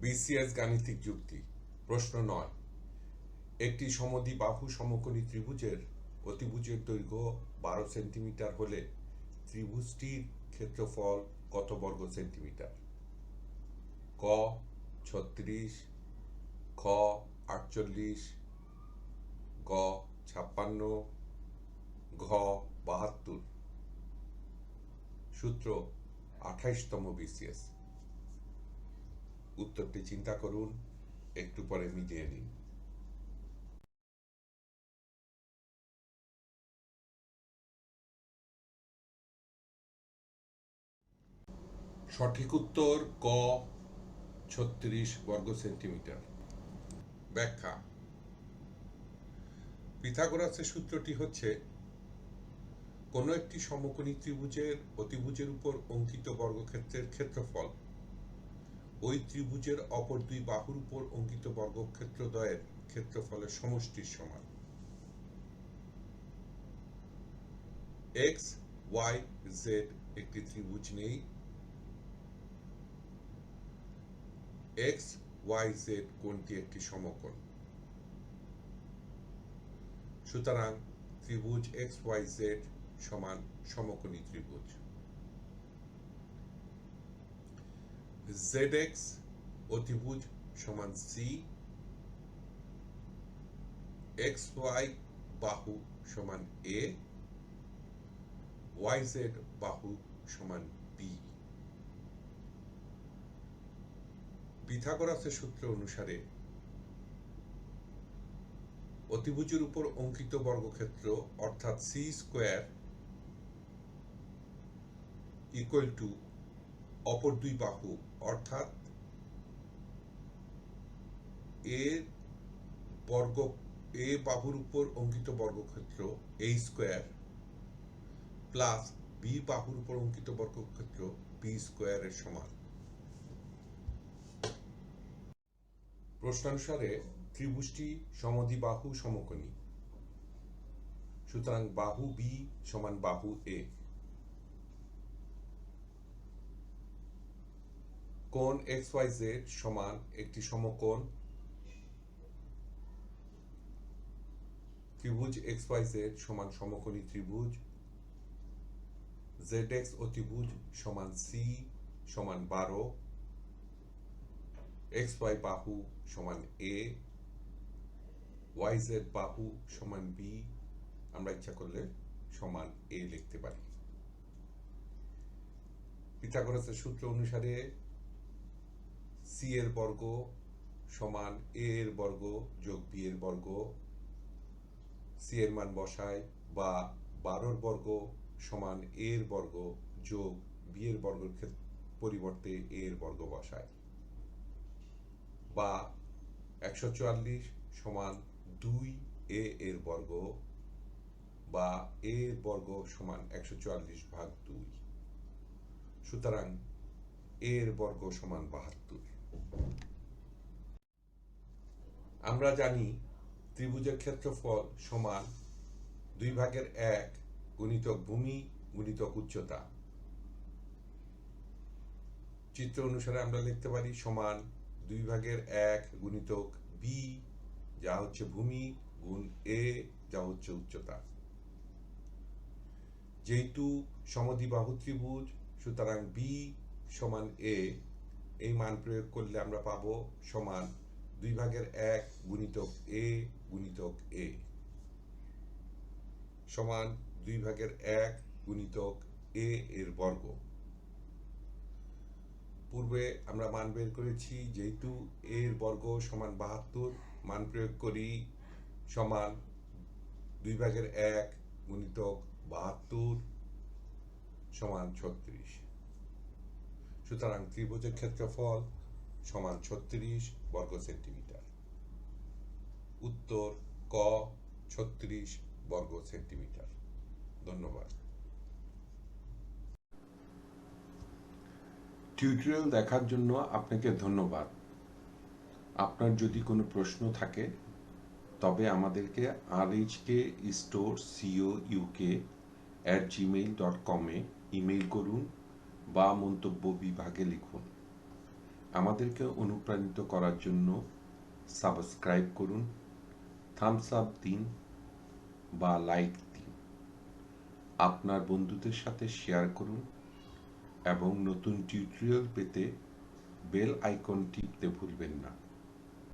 BCS গাণিতিক যুক্তি। প্রশ্ন 9। একটি সমদ্বিবাহু সমকোণী ত্রিভুজের অতিভুজের দৈর্ঘ্য 12 সেন্টিমিটার হলে ত্রিভুজটির ক্ষেত্রফল কত বর্গ সেন্টিমিটার? ক 36, খ 48, গ 56, ঘ 72। সূত্র 28তম বিসিএস। উত্তরটি চিন্তা করুন, একটু পরে মিলিয়ে নিন। সঠিক উত্তর ক 36 বর্গ সেন্টিমিটার। ব্যাখ্যা। পিথাগোরাসের সূত্রটি হচ্ছে, কোনো একটি সমকোণী ত্রিভুজের অতিভুজের উপর অঙ্কিত বর্গক্ষেত্রের ক্ষেত্রফল ওই ত্রিভুজের অপর দুই বাহুর উপর অঙ্কিত বর্গক্ষেত্রদ্বয়ের ক্ষেত্রফলের সমষ্টির সমান। এক্স ওয়াই জেড একটি ত্রিভুজ নেই। এক্স ওয়াই জেড কোণটি একটি সমকোণ। সুতরাং ত্রিভুজ এক্স ওয়াই জেড সমান সমকোণী ত্রিভুজ। জেড এক্স অতিভুজ সমান সি, এক্স ওয়াই বাহু সমান এ, ওয়াই জেড বাহু সমান বি। পিথাগোরাসের সূত্র অনুসারে অতিভুজের উপর অঙ্কিত বর্গক্ষেত্র অর্থাৎ সি স্কোয়ার ইকুয়াল টু অপর দুই বাহু অর্থাৎ এ বাহুর উপর অঙ্কিত বর্গক্ষেত্র এ স্কোয়ার প্লাস বি বাহুর উপর অঙ্কিত বর্গক্ষেত্র বি স্কোয়ারের সমান। প্রশ্নানুসারে ত্রিভুজটি সমদ্বিবাহু সমকোণী। সুতরাং বাহু বি সমান বাহু এ। কোণ এক্স ওয়াই জেড সমান একটি সমকোণ ত্রিভুজ এক্স ওয়াই জেড সমান সমকোণী ত্রিভুজ। জেড এক্স অতিভুজ সমান সি সমান 12, এক্স ওয়াই বাহু সমান এ, ওয়াই জেড বাহু সমান বি। আমরা ইচ্ছা করলে সমান এ লিখতে পারি। পিথাগোরাসের সূত্র অনুসারে সি এর বর্গ সমান এ এর বর্গ যোগ বি এর বর্গ। সি এর মান বসায়, বা 12 বর্গ সমান এ এর বর্গ যোগ বি এর বর্গের পরিবর্তে এ এর বর্গ বসায়, বা 144 সমান 2 এ এর বর্গ, বা এ এর বর্গ সমান 144/2। সুতরাং এ এর বর্গ সমান 72। আমরা জানি ত্রিভুজের ক্ষেত্রফল সমান 2/1 গুণিতক ভূমি গুণিতক উচ্চতা। চিত্র অনুসারে আমরা লিখতে পারি সমান 2/1 গুণিতক বি যা হচ্ছে ভূমি গুণ এ যা হচ্ছে উচ্চতা। যেহেতু সমদ্বিবাহু ত্রিভুজ, সুতরাং বি সমান এ, এই মান প্রয়োগ করলে আমরা পাবো সমান 2/1 গুণিতক এ গুণিতক এ সমান 2/1 গুণিতক এ এর বর্গ। পূর্বে আমরা মান বের করেছি, যেহেতু এ এর বর্গ সমান 72, মান প্রয়োগ করি সমান 2/1 গুণিতক 72 সমান 36। সুতরাং ত্রিভুজের ক্ষেত্রফল সমান 36 বর্গ সেন্টিমিটার। উত্তর ক 36 বর্গ সেন্টিমিটার। ধন্যবাদ। টিউটোরিয়াল দেখার জন্য আপনাকে ধন্যবাদ। আপনার যদি কোনো প্রশ্ন থাকে তবে আমাদেরকে rhkstorecouk@gmail.com ইমেইল করুন বা মন্তব্য বিভাগে লিখুন। আমাদেরকে অনুপ্রাণিত করার জন্য সাবস্ক্রাইব করুন, থামস আপ দিন বা লাইক দিন, আপনার বন্ধুদের সাথে শেয়ার করুন এবং নতুন টিউটোরিয়াল পেতে বেল আইকন টিপতে ভুলবেন না।